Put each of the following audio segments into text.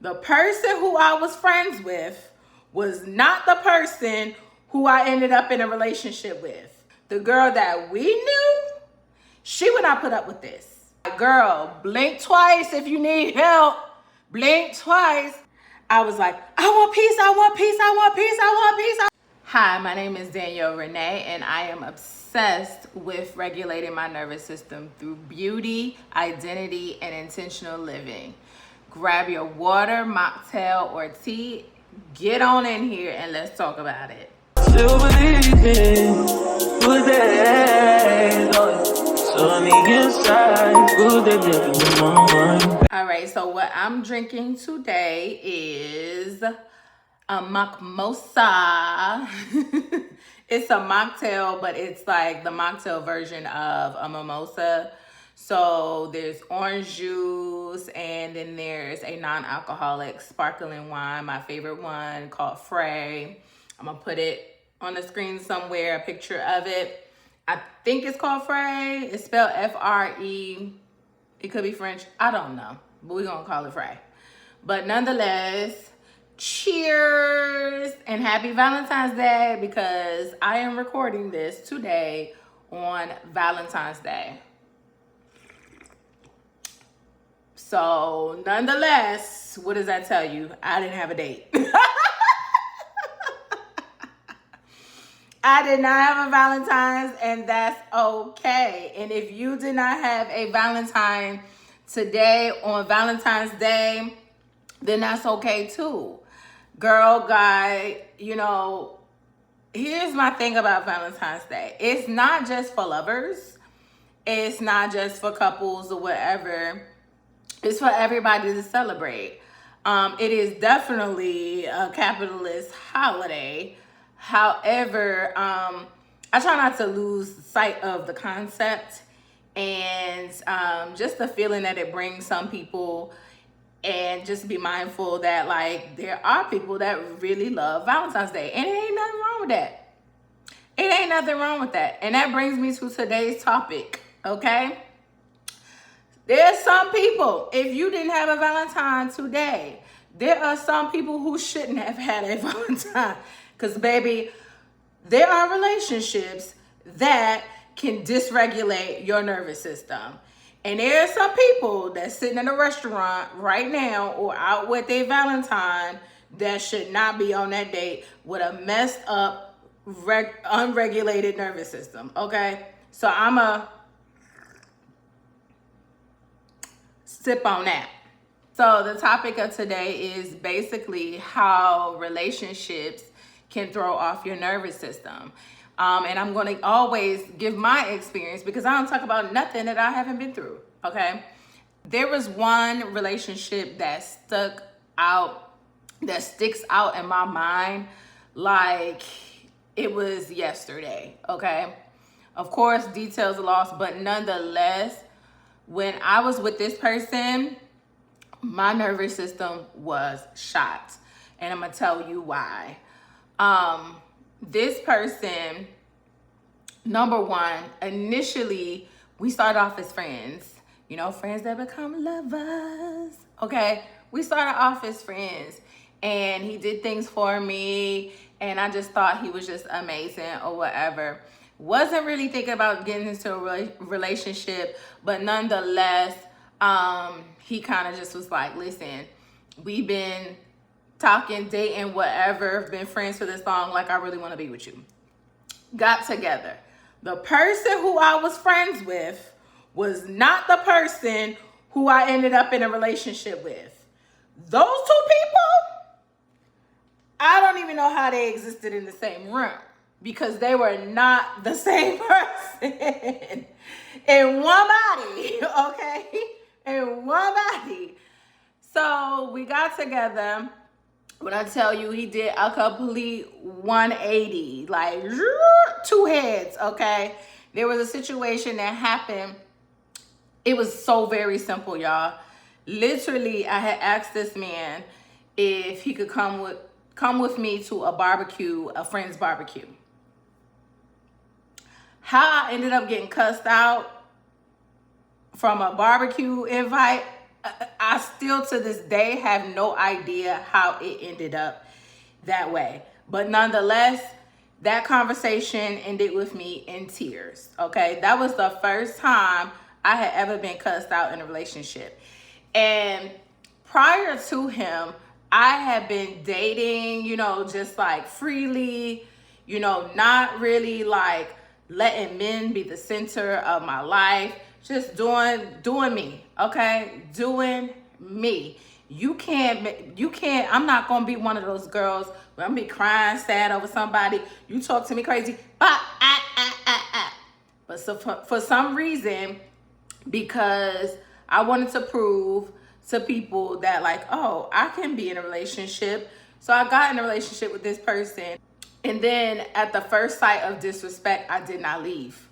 The person who I was friends with was not the person who I ended up in a relationship with. The girl that we knew, she would not put up with this. Girl, blink twice if you need help. Blink twice. I was like, I want peace, I want peace, I want peace, I want peace. Hi, my name is Danielle Renee, and I am obsessed with regulating my nervous system through beauty, identity, and intentional living. Grab your water, mocktail, or tea. Get on in here and let's talk about it. Still believing, put that ass on. So let me inside, put that nigga in my mind. All right, so what I'm drinking today is a mimosa. It's a mocktail, but it's like the mocktail version of a mimosa. So there's orange juice, and then there's a non-alcoholic sparkling wine, my favorite one, called Frey. I'm gonna put it on the screen somewhere, a picture of it. I think it's called Frey. It's spelled F-R-E. It could be French, I don't know, but we're gonna call it Frey. But nonetheless, cheers and happy Valentine's Day, because I am recording this today on Valentine's Day. So nonetheless, what does that tell you? I didn't have a date. I did not have a Valentine's, and that's okay. And if you did not have a Valentine today on Valentine's Day, then that's okay too. Girl, guy, you know, here's my thing about Valentine's Day. It's not just for lovers. It's not just for couples or whatever. It's for everybody to celebrate. It is definitely a capitalist holiday. However, I try not to lose sight of the concept and just the feeling that it brings some people, and just be mindful that, like, there are people that really love Valentine's Day, and it ain't nothing wrong with that. It ain't nothing wrong with that. And that brings me to today's topic, okay? There's some people, if you didn't have a Valentine today, there are some people who shouldn't have had a Valentine. Because, baby, there are relationships that can dysregulate your nervous system. And there are some people that's sitting in a restaurant right now or out with their Valentine that should not be on that date with a messed up, unregulated nervous system, okay? So I'm a sip on that. So the topic of today is basically how relationships can throw off your nervous system. And I'm going to always give my experience, because I don't talk about nothing that I haven't been through, okay? There was one relationship that sticks out in my mind like it was yesterday, okay? Of course, details are lost, but nonetheless, when I was with this person, my nervous system was shot. And I'm going to tell you why. This person, number one, initially we started off as friends, you know, friends that become lovers. Okay, we started off as friends, and he did things for me, and I just thought he was just amazing or whatever. Wasn't really thinking about getting into a relationship, but nonetheless, he kind of just was like, listen, we've been talking, dating, whatever, been friends for this long, like, I really want to be with you. Got together. The person who I was friends with was not the person who I ended up in a relationship with. Those two people, I don't even know how they existed in the same room, because they were not the same person in one body, okay? In one body. So we got together. When I tell you, he did a complete 180, like two heads, okay? There was a situation that happened. It was so very simple, y'all. Literally, I had asked this man if he could come with me to a barbecue, a friend's barbecue. How I ended up getting cussed out from a barbecue invite, I still to this day have no idea how it ended up that way. But nonetheless, that conversation ended with me in tears. Okay. That was the first time I had ever been cussed out in a relationship. And prior to him, I had been dating, just like freely, not really like letting men be the center of my life, just doing me, okay? Doing me. You can't, I'm not gonna be one of those girls where I'm gonna be crying sad over somebody. You talk to me crazy, But so for some reason, because I wanted to prove to people that like, oh, I can be in a relationship. So I got in a relationship with this person. And then at the first sight of disrespect, I did not leave.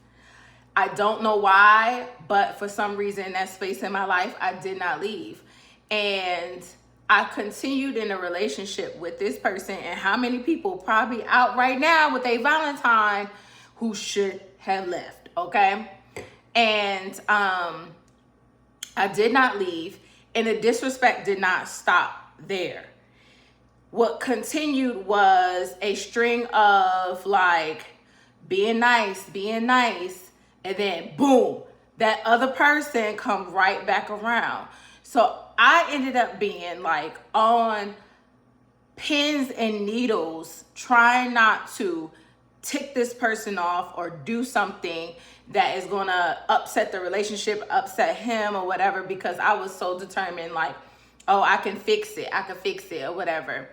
I don't know why, but for some reason in that space in my life, I did not leave. And I continued in a relationship with this person. And how many people probably out right now with a Valentine who should have left, okay? And I did not leave, and the disrespect did not stop there. What continued was a string of like being nice, and then boom, that other person come right back around. So I ended up being like on pins and needles, trying not to tick this person off or do something that is gonna upset the relationship, upset him or whatever, because I was so determined, like, oh, I can fix it or whatever.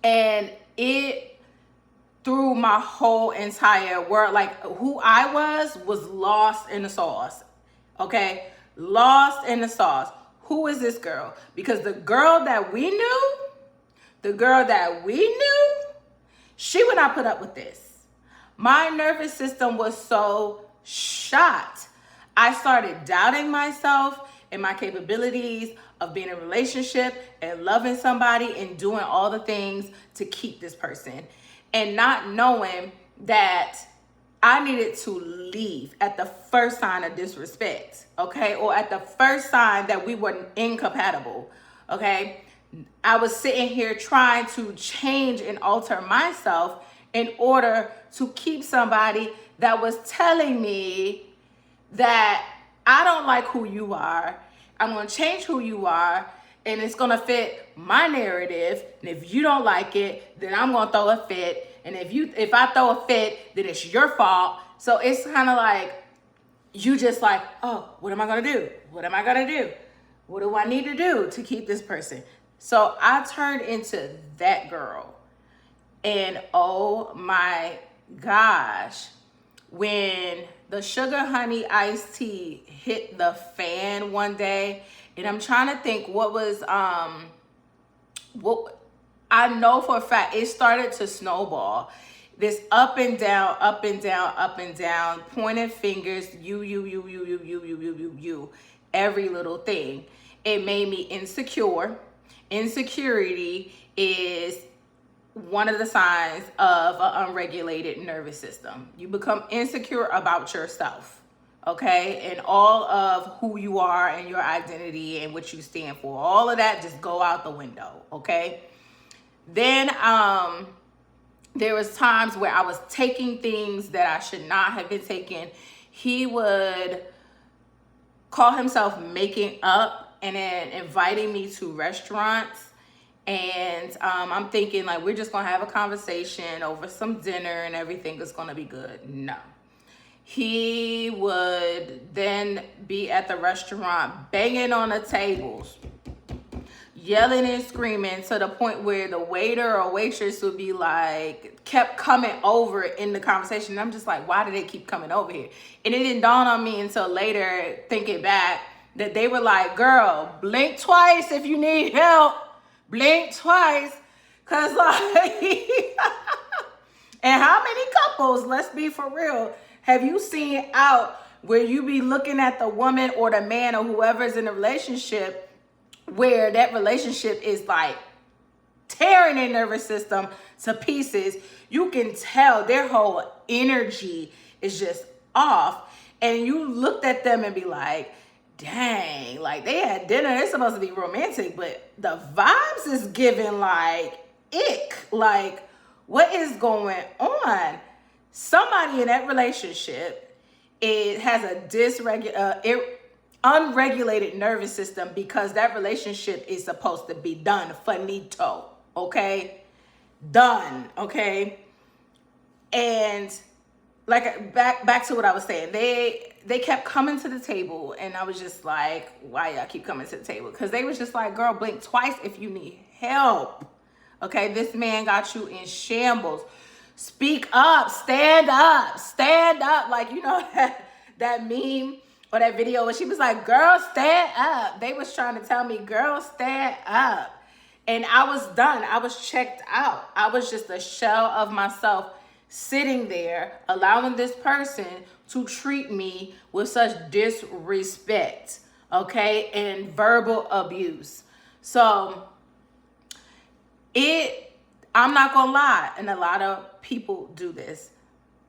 And it threw my whole entire world, like who I was lost in the sauce. Okay, lost in the sauce. Who is this girl? Because the girl that we knew, she would not put up with this. My nervous system was so shot. I started doubting myself and my capabilities of being in a relationship and loving somebody and doing all the things to keep this person, and not knowing that I needed to leave at the first sign of disrespect, okay? Or at the first sign that we were incompatible, okay? I was sitting here trying to change and alter myself in order to keep somebody that was telling me that I don't like who you are. I'm going to change who you are, and it's going to fit my narrative. And if you don't like it, then I'm going to throw a fit. And if I throw a fit, then it's your fault. So it's kind of like, you just like, oh, what am I going to do? What am I going to do? What do I need to do to keep this person? So I turned into that girl. And oh my gosh, when the sugar honey iced tea hit the fan one day, and I'm trying to think what I know for a fact, it started to snowball. This up and down, pointing fingers, you, every little thing. It made me insecure. Insecurity is one of the signs of an unregulated nervous system. You become insecure about yourself, okay? And all of who you are and your identity and what you stand for. All of that just go out the window, okay? Then there was times where I was taking things that I should not have been taking. He would call himself making up and then inviting me to restaurants. And I'm thinking like, we're just going to have a conversation over some dinner and everything is going to be good. No. He would then be at the restaurant banging on the tables, yelling and screaming to the point where the waiter or waitress would be like, kept coming over in the conversation. And I'm just like, why do they keep coming over here? And it didn't dawn on me until later, thinking back, that they were like, girl, blink twice if you need help. Blink twice. Cause like, and how many couples, let's be for real, have you seen out where you be looking at the woman or the man or whoever's in a relationship where that relationship is like tearing their nervous system to pieces? You can tell their whole energy is just off. And you looked at them and be like, dang, like they had dinner, they're supposed to be romantic, but the vibes is giving like ick. Like, what is going on? Somebody in that relationship, it has a unregulated nervous system, because that relationship is supposed to be done, finito, okay? Done, okay? And like back to what I was saying, they kept coming to the table, and I was just like, why y'all keep coming to the table? Because they was just like, girl, blink twice if you need help. Okay, this man got you in shambles. Speak up, stand up, stand up. Like, you know, that meme or that video where she was like, girl, stand up. They was trying to tell me, girl, stand up. And I was done. I was checked out. I was just a shell of myself, sitting there, allowing this person to treat me with such disrespect, okay, and verbal abuse. So I'm not gonna lie, and a lot of people do this.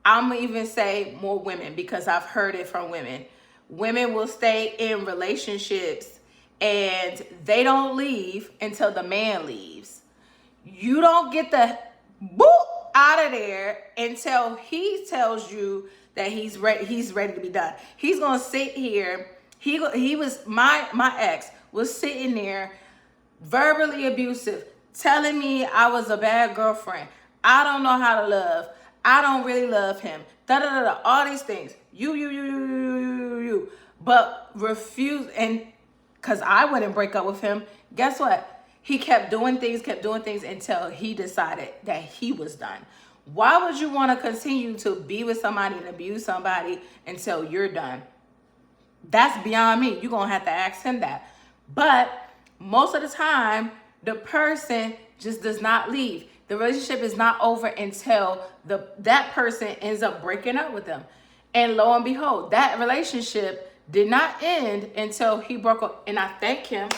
I'm gonna even say more women, because I've heard it from women. Women will stay in relationships and they don't leave until the man leaves. You don't get the boop out of there until he tells you that he's ready to be done. He's gonna sit here. He was my ex was sitting there, verbally abusive, telling me I was a bad girlfriend. I don't know how to love. I don't really love him. Da da da da. All these things. You. But refuse, and because I wouldn't break up with him. Guess what? He kept doing things until he decided that he was done. Why would you want to continue to be with somebody and abuse somebody until you're done? That's beyond me. You're going to have to ask him that. But most of the time, the person just does not leave. The relationship is not over until that person ends up breaking up with them. And lo and behold, that relationship did not end until he broke up. And I thank him.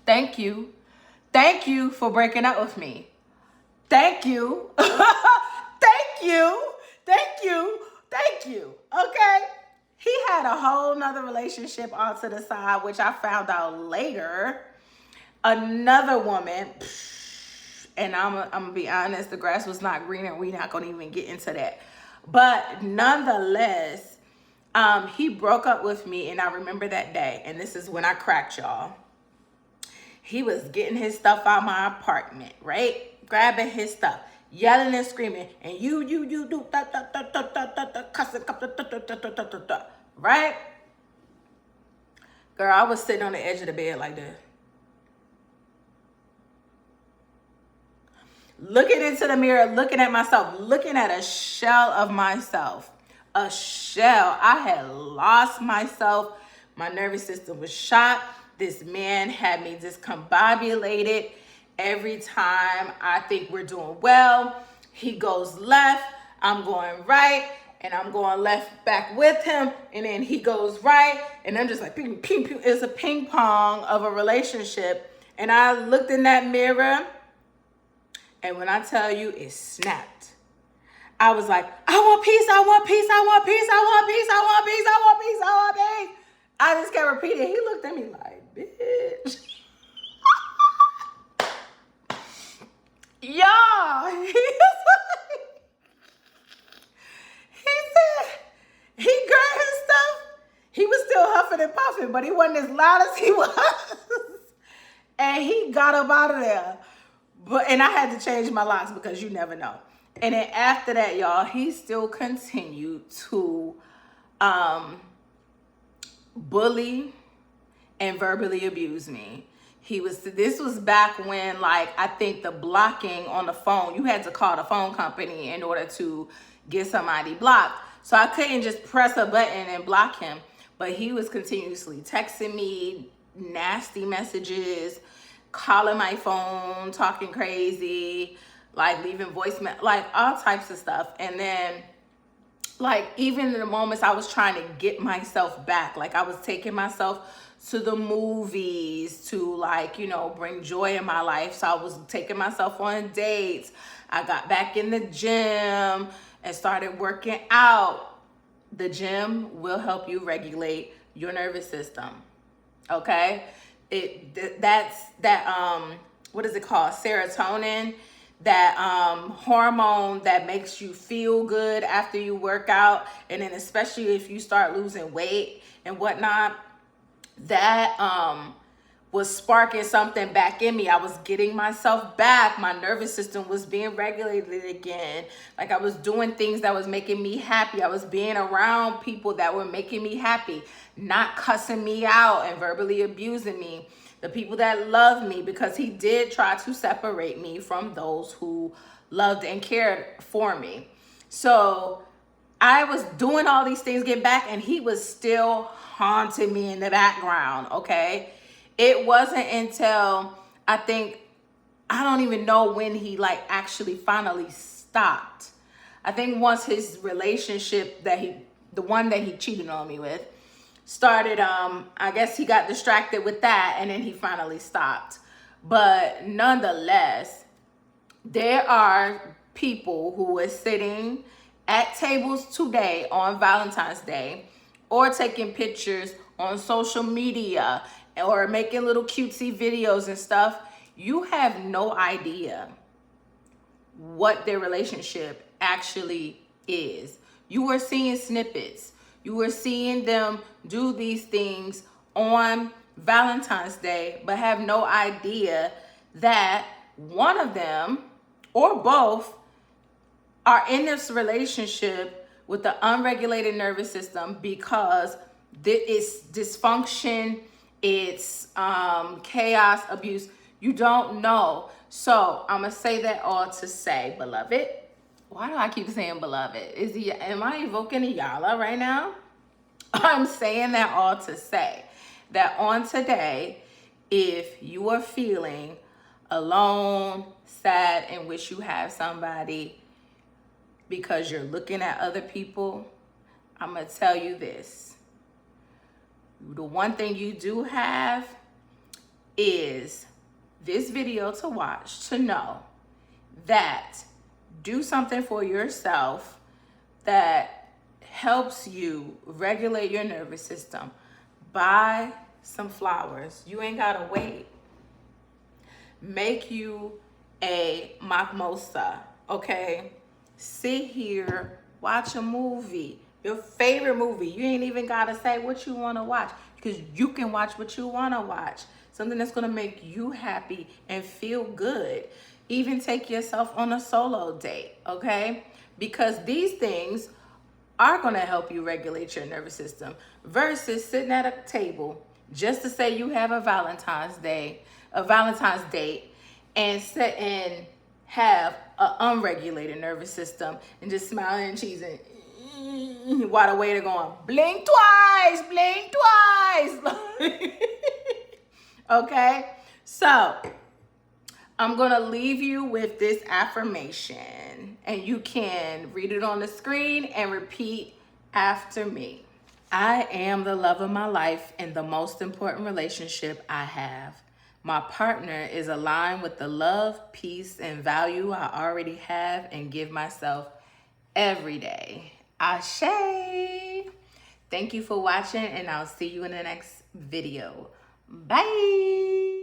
Thank you. Thank you for breaking up with me. Thank you. Thank you. Thank you. Thank you. Okay. He had a whole nother relationship on to the side, which I found out later. Another woman, and I'm gonna be honest, the grass was not greener. We're not gonna even get into that. But nonetheless, he broke up with me, and I remember that day. And this is when I cracked, y'all. He was getting his stuff out of my apartment, right? Grabbing his stuff, yelling and screaming, and you do cussing, right? Girl, I was sitting on the edge of the bed like this, looking into the mirror, looking at myself, looking at a shell of myself. A shell. I had lost myself. My nervous system was shot. This man had me discombobulated. Every time I think we're doing well, he goes left, I'm going right, and I'm going left back with him, and then he goes right, and I'm just like, ping, ping, ping. It's a ping pong of a relationship. And I looked in that mirror, and when I tell you, it snapped. I was like, I want peace, I want peace, I want peace, I want peace, I want peace, I want peace, I want peace. I just kept repeating. He looked at me like, bitch. Y'all, he said, he grabbed his stuff. He was still huffing and puffing, but he wasn't as loud as he was. And he got up out of there. And I had to change my locks, because you never know. And then after that, y'all, he still continued to bully and verbally abuse me. This was back when, like, I think the blocking on the phone, you had to call the phone company in order to get somebody blocked. So I couldn't just press a button and block him. But he was continuously texting me nasty messages, calling my phone, talking crazy, like leaving voicemail, like all types of stuff. And then, like, even in the moments I was trying to get myself back, like I was taking myself to the movies to, like, you know, bring joy in my life. So I was taking myself on dates. I got back in the gym and started working out. The gym will help you regulate your nervous system. Okay? That's that what is it called? Serotonin, that hormone that makes you feel good after you work out, and then especially if you start losing weight and whatnot, that was sparking something back in me. I was getting myself back. My nervous system was being regulated again. Like I was doing things that was making me happy. I was being around people that were making me happy, not cussing me out and verbally abusing me. The people that loved me, because he did try to separate me from those who loved and cared for me. So I was doing all these things, get back, and he was still haunting me in the background, okay? It wasn't until I don't even know when he like actually finally stopped. I think once his relationship the one that he cheated on me with started, I guess he got distracted with that, and then he finally stopped. But nonetheless, there are people who are sitting at tables today on Valentine's Day, or taking pictures on social media, or making little cutesy videos and stuff. You have no idea what their relationship actually is. You are seeing snippets. You are seeing them do these things on Valentine's Day, but have no idea that one of them or both are in this relationship with the unregulated nervous system, because it's dysfunction, it's chaos, abuse. You don't know. So I'm gonna say that all to say, beloved. Why do I keep saying beloved? Am I evoking a Yala right now? I'm saying that all to say that on today, if you are feeling alone, sad, and wish you have somebody because you're looking at other people, I'm gonna tell you this. The one thing you do have is this video to watch, to know that do something for yourself that helps you regulate your nervous system. Buy some flowers. You ain't gotta wait. Make you a mimosa, okay? Sit here, watch a movie. Your favorite movie. You ain't even gotta say what you wanna watch, because you can watch what you wanna watch. Something that's gonna make you happy and feel good. Even take yourself on a solo date, okay? Because these things are gonna help you regulate your nervous system, versus sitting at a table just to say you have a Valentine's date, and sit and have an unregulated nervous system and just smiling and cheesing while the waiter going, blink twice, blink twice. Okay, so I'm gonna leave you with this affirmation, and you can read it on the screen and repeat after me. I am the love of my life and the most important relationship I have. My partner is aligned with the love, peace, and value I already have and give myself every day. Ashe. Thank you for watching, and I'll see you in the next video. Bye.